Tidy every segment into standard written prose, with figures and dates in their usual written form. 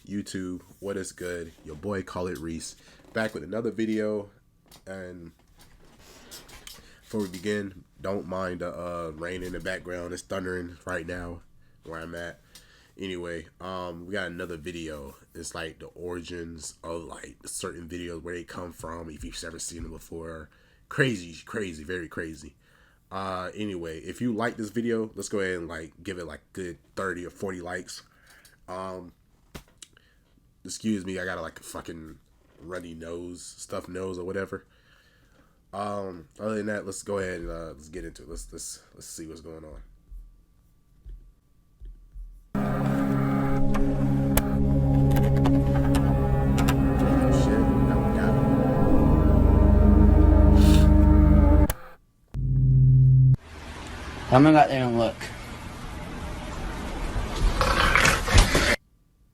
YouTube, what is good? Your boy Call It Reese, back with another video. And before we begin, don't mind the rain in the background. It's thundering right now where I'm at. Anyway, we got another video. It's like the origins of like certain videos, where they come from, if you've ever seen them before. Crazy, very crazy. Anyway, if you like this video, let's go ahead and like give it like good 30 or 40 likes. Excuse me, I got like a fucking runny nose, stuffed nose or whatever. Other than that, let's go ahead and let's get into it. Let's see what's going on. I'm gonna go out there and look.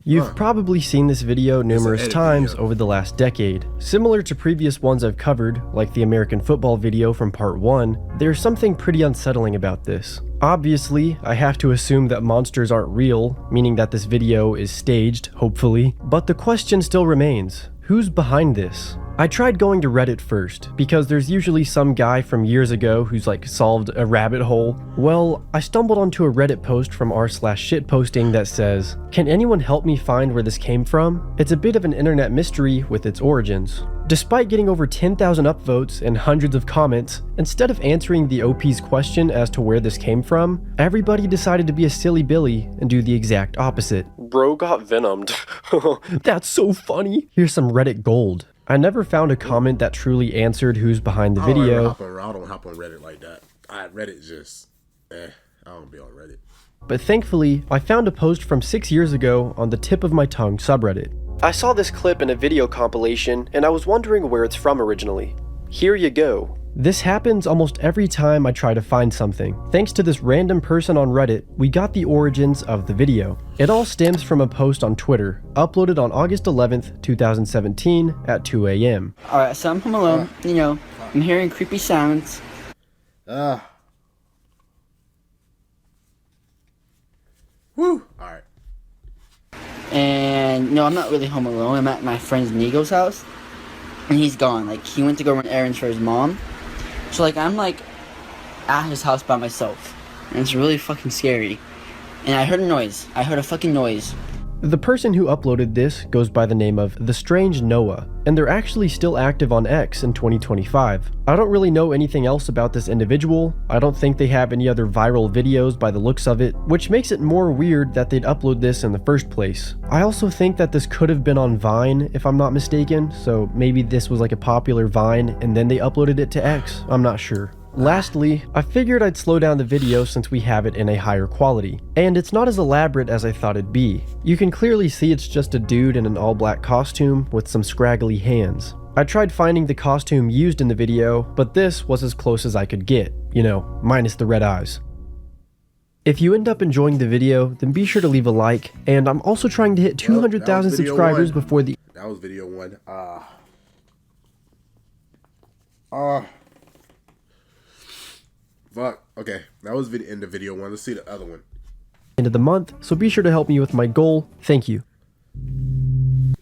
You've probably seen this video numerous times over the last decade. Similar to previous ones I've covered, like the American football video from part 1, there's something pretty unsettling about this. Obviously, I have to assume that monsters aren't real, meaning that this video is staged, hopefully, but the question still remains, who's behind this? I tried going to Reddit first, because there's usually some guy from years ago who's like solved a rabbit hole. Well, I stumbled onto a Reddit post from r/shitposting that says, "Can anyone help me find where this came from? It's a bit of an internet mystery with its origins." Despite getting over 10,000 upvotes and hundreds of comments, instead of answering the OP's question as to where this came from, everybody decided to be a silly Billy and do the exact opposite. Bro got venomed. That's so funny. Here's some Reddit gold. I never found a comment that truly answered who's behind the video. I don't hop on Reddit like that. Reddit just, I don't be on Reddit. But thankfully, I found a post from 6 years ago on the tip of my tongue subreddit. I saw this clip in a video compilation, and I was wondering where it's from originally. Here you go. This happens almost every time I try to find something. Thanks to this random person on Reddit, we got the origins of the video. It all stems from a post on Twitter, uploaded on August 11th, 2017 at 2 a.m. Alright, so I'm home alone, you know, I'm hearing creepy sounds. Woo! Alright. And, no, I'm not really home alone. I'm at my friend's Nigo's house. And he's gone. Like, he went to go run errands for his mom. So, like, I'm, like, at his house by myself. And it's really fucking scary. And I heard a noise. I heard a fucking noise. The person who uploaded this goes by the name of The Strange Noah, and they're actually still active on X in 2025. I don't really know anything else about this individual. I don't think they have any other viral videos by the looks of it, which makes it more weird that they'd upload this in the first place. I also think that this could have been on Vine, if I'm not mistaken, so maybe this was like a popular Vine and then they uploaded it to X. I'm not sure. Lastly, I figured I'd slow down the video since we have it in a higher quality. And it's not as elaborate as I thought it'd be. You can clearly see it's just a dude in an all-black costume with some scraggly hands. I tried finding the costume used in the video, but this was as close as I could get, you know, minus the red eyes. If you end up enjoying the video, then be sure to leave a like, and I'm also trying to hit 200,000 subscribers before the... That was video 1. Fuck. Okay, that was in the video 1. Let's see the other one. End of the month, so be sure to help me with my goal. Thank you.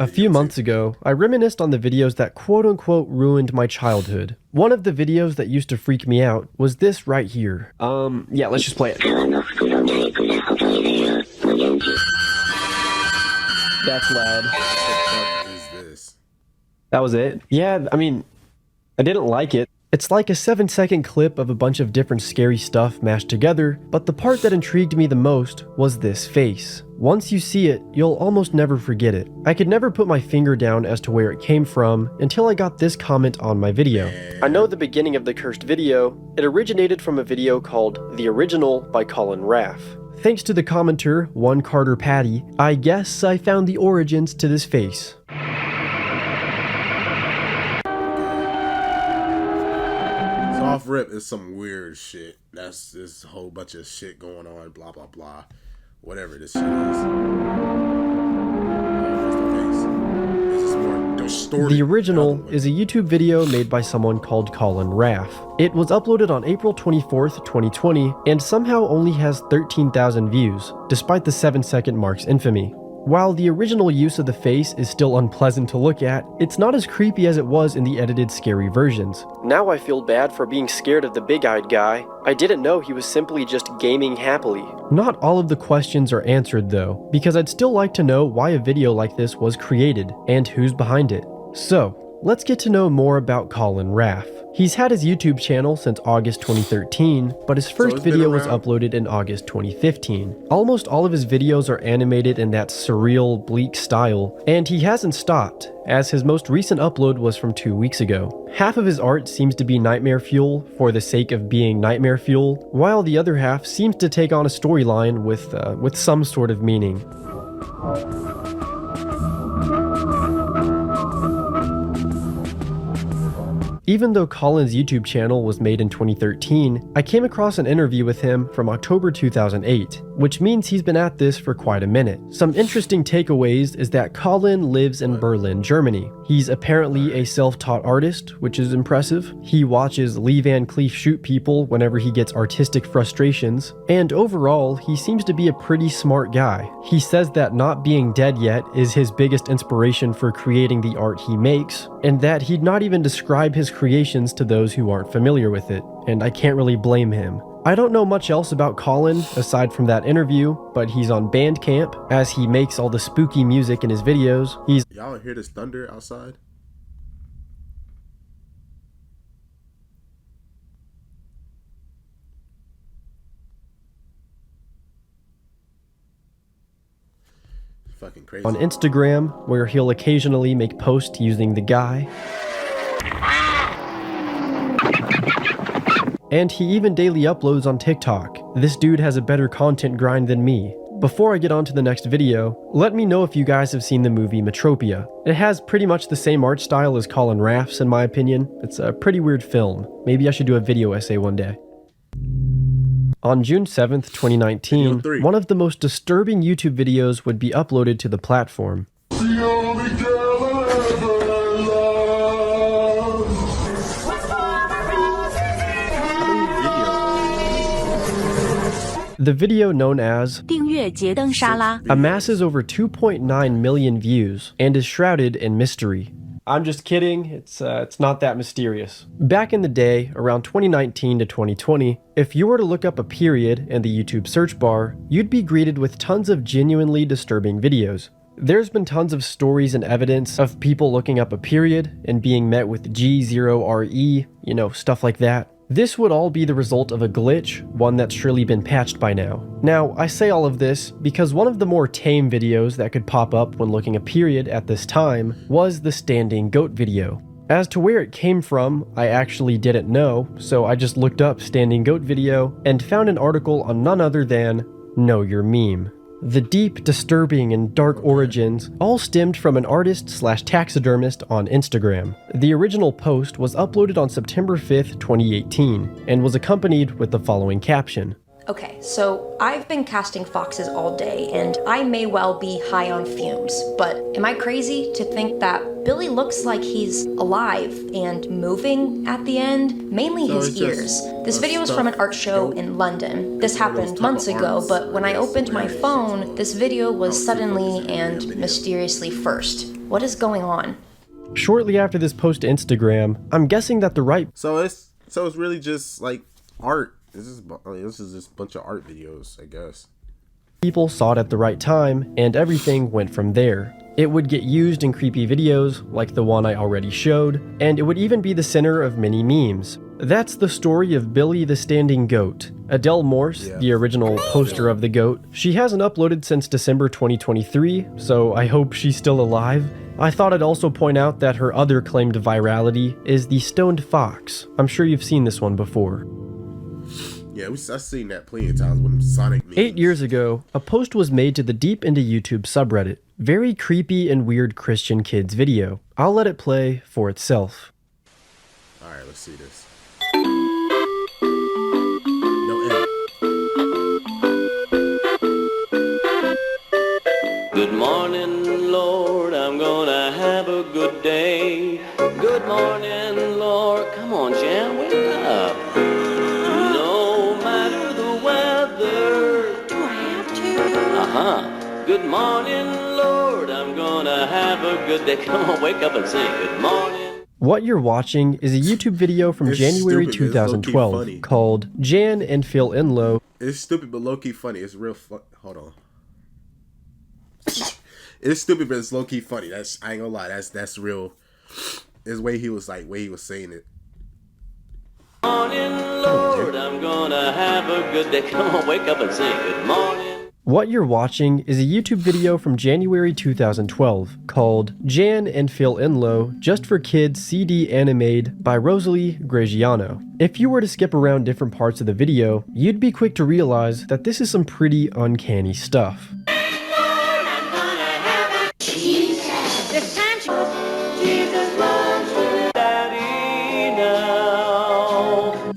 A few months ago, I reminisced on the videos that quote-unquote ruined my childhood. One of the videos that used to freak me out was this right here. Yeah, let's just play it. That's loud. What the fuck is this? That was it? Yeah, I mean, I didn't like it. It's like a 7-second clip of a bunch of different scary stuff mashed together, but the part that intrigued me the most was this face. Once you see it, you'll almost never forget it. I could never put my finger down as to where it came from until I got this comment on my video. I know the beginning of the cursed video. It originated from a video called The Original by Colin Raff. Thanks to the commenter, One Carter Patty, I guess I found the origins to this face. Off rip is some weird shit. That's this whole bunch of shit going on, blah blah blah. Whatever this shit is. The Original is a YouTube video made by someone called Colin Raff. It was uploaded on April 24th, 2020, and somehow only has 13,000 views, despite the 7-second mark's infamy. While the original use of the face is still unpleasant to look at, it's not as creepy as it was in the edited scary versions. Now I feel bad for being scared of the big-eyed guy. I didn't know he was simply just gaming happily. Not all of the questions are answered though, because I'd still like to know why a video like this was created, and who's behind it. So, let's get to know more about Colin Raff. He's had his YouTube channel since August 2013, but his first video was uploaded in August 2015. Almost all of his videos are animated in that surreal, bleak style, and he hasn't stopped, as his most recent upload was from 2 weeks ago. Half of his art seems to be nightmare fuel for the sake of being nightmare fuel, while the other half seems to take on a storyline with some sort of meaning. Even though Colin's YouTube channel was made in 2013, I came across an interview with him from October 2008, which means he's been at this for quite a minute. Some interesting takeaways is that Colin lives in Berlin, Germany. He's apparently a self-taught artist, which is impressive. He watches Lee Van Cleef shoot people whenever he gets artistic frustrations, and overall, he seems to be a pretty smart guy. He says that not being dead yet is his biggest inspiration for creating the art he makes, and that he'd not even describe his creations to those who aren't familiar with it, and I can't really blame him. I don't know much else about Colin aside from that interview, but he's on Bandcamp, as he makes all the spooky music in his videos. Y'all hear this thunder outside? Fucking crazy. On Instagram, where he'll occasionally make posts using the guy. And he even daily uploads on TikTok. This dude has a better content grind than me. Before I get on to the next video, let me know if you guys have seen the movie Metropia. It has pretty much the same art style as Colin Raff's in my opinion. It's a pretty weird film. Maybe I should do a video essay one day. On June 7th, 2019, one of the most disturbing YouTube videos would be uploaded to the platform. The video, known as 订阅杰登沙拉 amasses over 2.9 million views and is shrouded in mystery. I'm just kidding, it's not that mysterious. Back in the day, around 2019 to 2020, if you were to look up a period in the YouTube search bar, you'd be greeted with tons of genuinely disturbing videos. There's been tons of stories and evidence of people looking up a period and being met with G0RE, you know, stuff like that. This would all be the result of a glitch, one that's surely been patched by now. Now, I say all of this because one of the more tame videos that could pop up when looking a period at this time was the standing goat video. As to where it came from, I actually didn't know, so I just looked up standing goat video and found an article on none other than Know Your Meme. The deep, disturbing, and dark origins all stemmed from an artist/taxidermist on Instagram. The original post was uploaded on September 5th, 2018, and was accompanied with the following caption. Okay, so I've been casting foxes all day, and I may well be high on fumes, but am I crazy to think that Billy looks like he's alive and moving at the end? Mainly his ears. This video is from an art show in London. This happened months ago, but when I opened my phone, this video was suddenly and mysteriously first. What is going on? Shortly after this post to Instagram, I'm guessing that the right... So it's really just like art. This is just a bunch of art videos, I guess. People saw it at the right time, and everything went from there. It would get used in creepy videos, like the one I already showed, and it would even be the center of many memes. That's the story of Billy the Standing Goat. Adele Morse, the original poster of the goat, she hasn't uploaded since December 2023, so I hope she's still alive. I thought I'd also point out that her other claim to virality is the Stoned Fox. I'm sure you've seen this one before. Yeah, I've seen that plenty of times when Sonic memes. 8 years ago, a post was made to the Deep Into YouTube subreddit. Very creepy and weird Christian kids video. I'll let it play for itself. Alright, let's see this. No edit. Good morning, Lord, I'm gonna have a good day. Good morning, Lord. Come on, Jan, wake up. Good morning, Lord. gonna have a good day. Come on, wake up and sing good morning. What you're watching is a YouTube video from It's January stupid, but it's low-key 2012 funny. called Jan and Phil Inlow. It's stupid but low key funny. It's real fun. Hold on. It's stupid but it's low key funny. That's, I ain't gonna lie. That's real. It's way he was saying it. Morning, Lord, I'm gonna have a good day. Come on, wake up and sing good morning. What you're watching is a YouTube video from January 2012 called Jan and Phil Inlow Just for Kids CD Animated by Rosalie Graziano. If you were to skip around different parts of the video, you'd be quick to realize that this is some pretty uncanny stuff.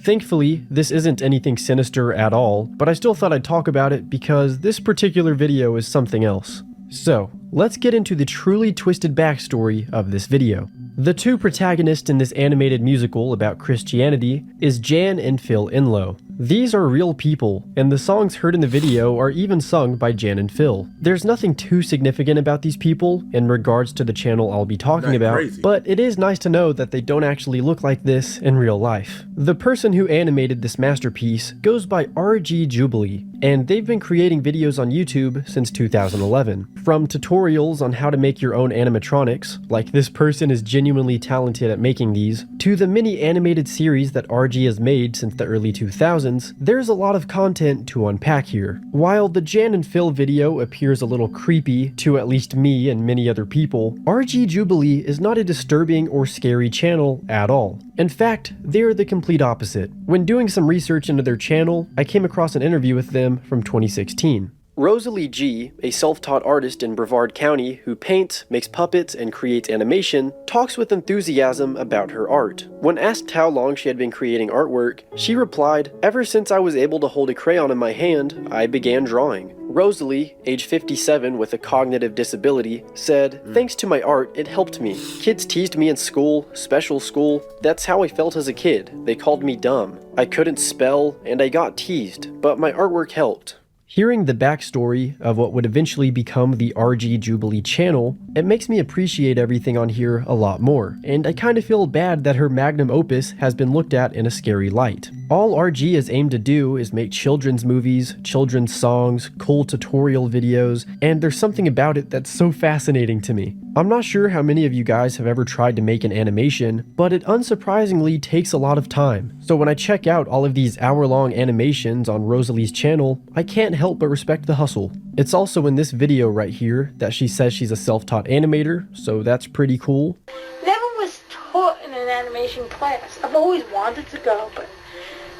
Thankfully, this isn't anything sinister at all, but I still thought I'd talk about it because this particular video is something else. So, let's get into the truly twisted backstory of this video. The two protagonists in this animated musical about Christianity is Jan and Phil Inlow. These are real people, and the songs heard in the video are even sung by Jan and Phil. There's nothing too significant about these people in regards to the channel I'll be talking about, crazy. but it is nice to know that they don't actually look like this in real life. The person who animated this masterpiece goes by RG Jubilee, and they've been creating videos on YouTube since 2011. From tutorials on how to make your own animatronics, like this person is genuinely talented at making these, to the mini animated series that RG has made since the early 2000s, there's a lot of content to unpack here. While the Jan and Phil video appears a little creepy to at least me and many other people, RG Jubilee is not a disturbing or scary channel at all. In fact, they're the complete opposite. When doing some research into their channel, I came across an interview with them from 2016. Rosalie G, a self-taught artist in Brevard County who paints, makes puppets, and creates animation, talks with enthusiasm about her art. When asked how long she had been creating artwork, she replied, "Ever since I was able to hold a crayon in my hand, I began drawing." Rosalie, age 57 with a cognitive disability, said, "Thanks to my art, it helped me. Kids teased me in school, special school. That's how I felt as a kid. They called me dumb. I couldn't spell, and I got teased, but my artwork helped." Hearing the backstory of what would eventually become the RG Jubilee channel, it makes me appreciate everything on here a lot more, and I kind of feel bad that her magnum opus has been looked at in a scary light. All RG is aimed to do is make children's movies, children's songs, cool tutorial videos, and there's something about it that's so fascinating to me. I'm not sure how many of you guys have ever tried to make an animation, but it unsurprisingly takes a lot of time. So when I check out all of these hour-long animations on Rosalie's channel, I can't help but respect the hustle. It's also in this video right here that she says she's a self-taught animator, so that's pretty cool. Never was taught in an animation class. I've always wanted to go, but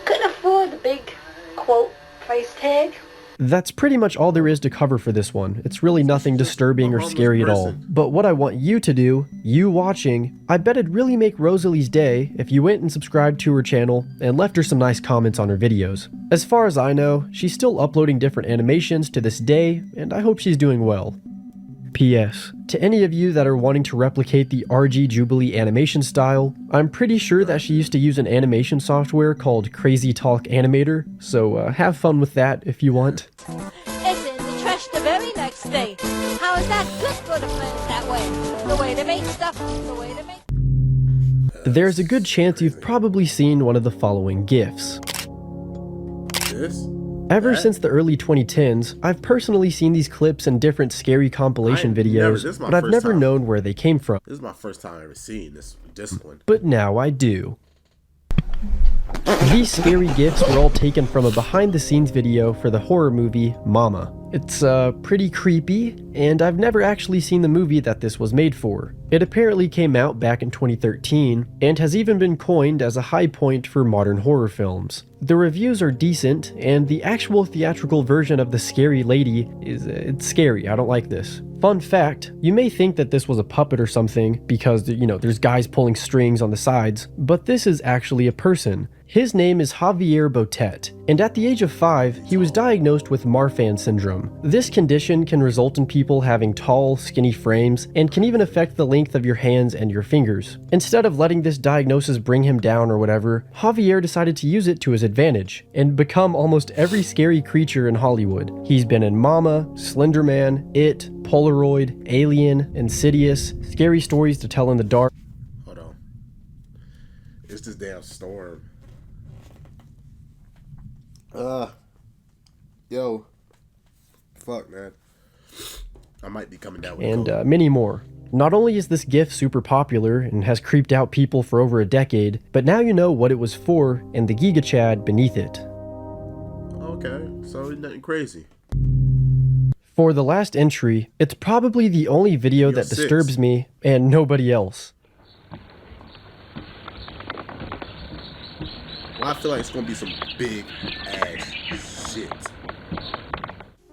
couldn't afford the big, quote, price tag. That's pretty much all there is to cover for this one. It's really nothing disturbing or scary at all. But what I want you to do, you watching, I bet it'd really make Rosalie's day if you went and subscribed to her channel and left her some nice comments on her videos. As far as I know, she's still uploading different animations to this day, and I hope she's doing well. P.S. To any of you that are wanting to replicate the RG Jubilee animation style, I'm pretty sure that she used to use an animation software called Crazy Talk Animator, so have fun with that if you want. It's in the trash the very next day. How is that good for the planet that way? The way they make stuff, the way they make... There's a good chance you've probably seen one of the following GIFs. This? Ever since the early 2010s, I've personally seen these clips in different scary compilation videos, this is my but I've first never time. known where they came from. This is my first time ever seeing this one. But now I do. These scary GIFs were all taken from a behind-the-scenes video for the horror movie Mama. It's pretty creepy, and I've never actually seen the movie that this was made for. It apparently came out back in 2013, and has even been coined as a high point for modern horror films. The reviews are decent, and the actual theatrical version of the scary lady is it's scary. I don't like this. Fun fact, you may think that this was a puppet or something because, you know, there's guys pulling strings on the sides, but this is actually a person. His name is Javier Botet, and at the age of 5, he was diagnosed with Marfan syndrome. This condition can result in people having tall, skinny frames, and can even affect the length of your hands and your fingers. Instead of letting this diagnosis bring him down or whatever, Javier decided to use it to his advantage, and become almost every scary creature in Hollywood. He's been in Mama, Slender Man, It, Polaroid, Alien, Insidious, Scary Stories to Tell in the Dark. Hold on. It's this damn storm. Yo. Fuck, man. I might be coming down with and many more. Not only is this GIF super popular and has creeped out people for over a decade, but now you know what it was for and the Giga Chad beneath it. Okay, so nothing crazy. For the last entry, it's probably the only video that disturbs me and nobody else. Well, I feel like it's gonna be some big ass shit.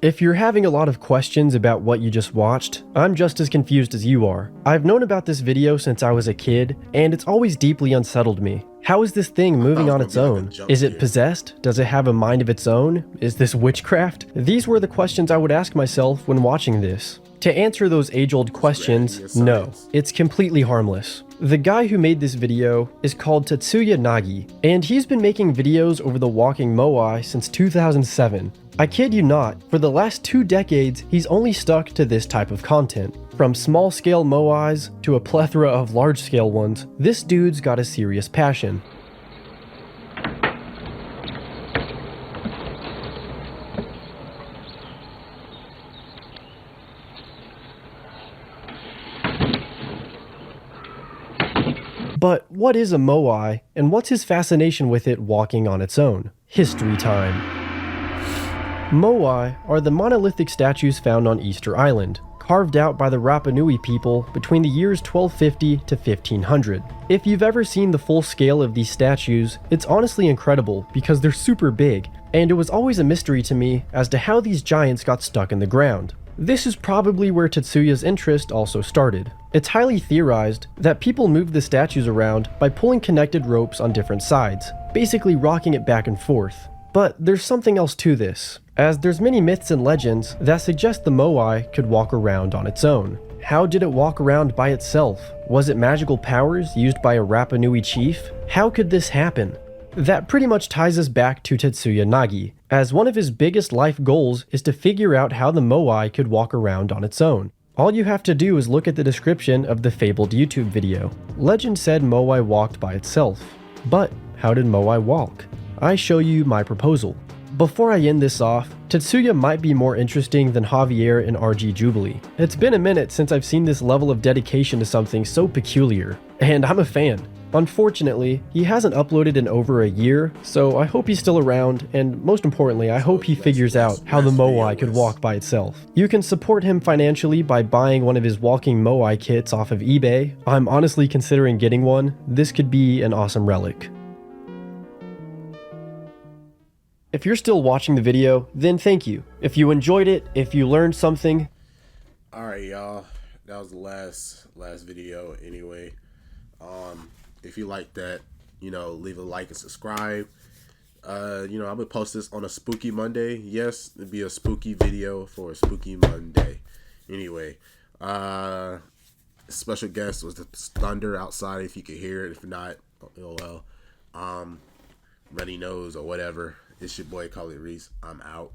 If you're having a lot of questions about what you just watched, I'm just as confused as you are. I've known about this video since I was a kid, and it's always deeply unsettled me. How is this thing moving on its own? Is it possessed? Does it have a mind of its own? Is this witchcraft? These were the questions I would ask myself when watching this. To answer those age-old questions, no, it's completely harmless. The guy who made this video is called Tetsuya Nagi, and he's been making videos over the walking moai since 2007. I kid you not, for the last 2 decades, he's only stuck to this type of content. From small-scale moais to a plethora of large-scale ones, this dude's got a serious passion. But what is a moai, and what's his fascination with it walking on its own? History time. Moai are the monolithic statues found on Easter Island, carved out by the Rapa Nui people between the years 1250 to 1500. If you've ever seen the full scale of these statues, it's honestly incredible because they're super big, and it was always a mystery to me as to how these giants got stuck in the ground. This is probably where Tetsuya's interest also started. It's highly theorized that people moved the statues around by pulling connected ropes on different sides, basically rocking it back and forth. But there's something else to this, as there's many myths and legends that suggest the moai could walk around on its own. How did it walk around by itself? Was it magical powers used by a Rapa Nui chief? How could this happen? That pretty much ties us back to Tetsuya Nagi, as one of his biggest life goals is to figure out how the moai could walk around on its own. All you have to do is look at the description of the fabled YouTube video. Legend said moai walked by itself. But how did moai walk? I show you my proposal. Before I end this off, Tetsuya might be more interesting than Javier and RG Jubilee. It's been a minute since I've seen this level of dedication to something so peculiar, and I'm a fan. Unfortunately, he hasn't uploaded in over a year, so I hope he's still around, and most importantly, I hope he figures out how the moai could walk by itself. You can support him financially by buying one of his walking moai kits off of eBay. I'm honestly considering getting one. This could be an awesome relic. If you're still watching the video, then thank you. If you enjoyed it, if you learned something. Alright, y'all. That was the last video anyway. If you like that, leave a like and subscribe. I'm gonna post this on a spooky Monday. Yes, it'd be a spooky video for a spooky Monday. Anyway, special guest was the thunder outside. If you could hear it, if not, oh well. Runny nose or whatever. It's your boy, Call It Reese. I'm out.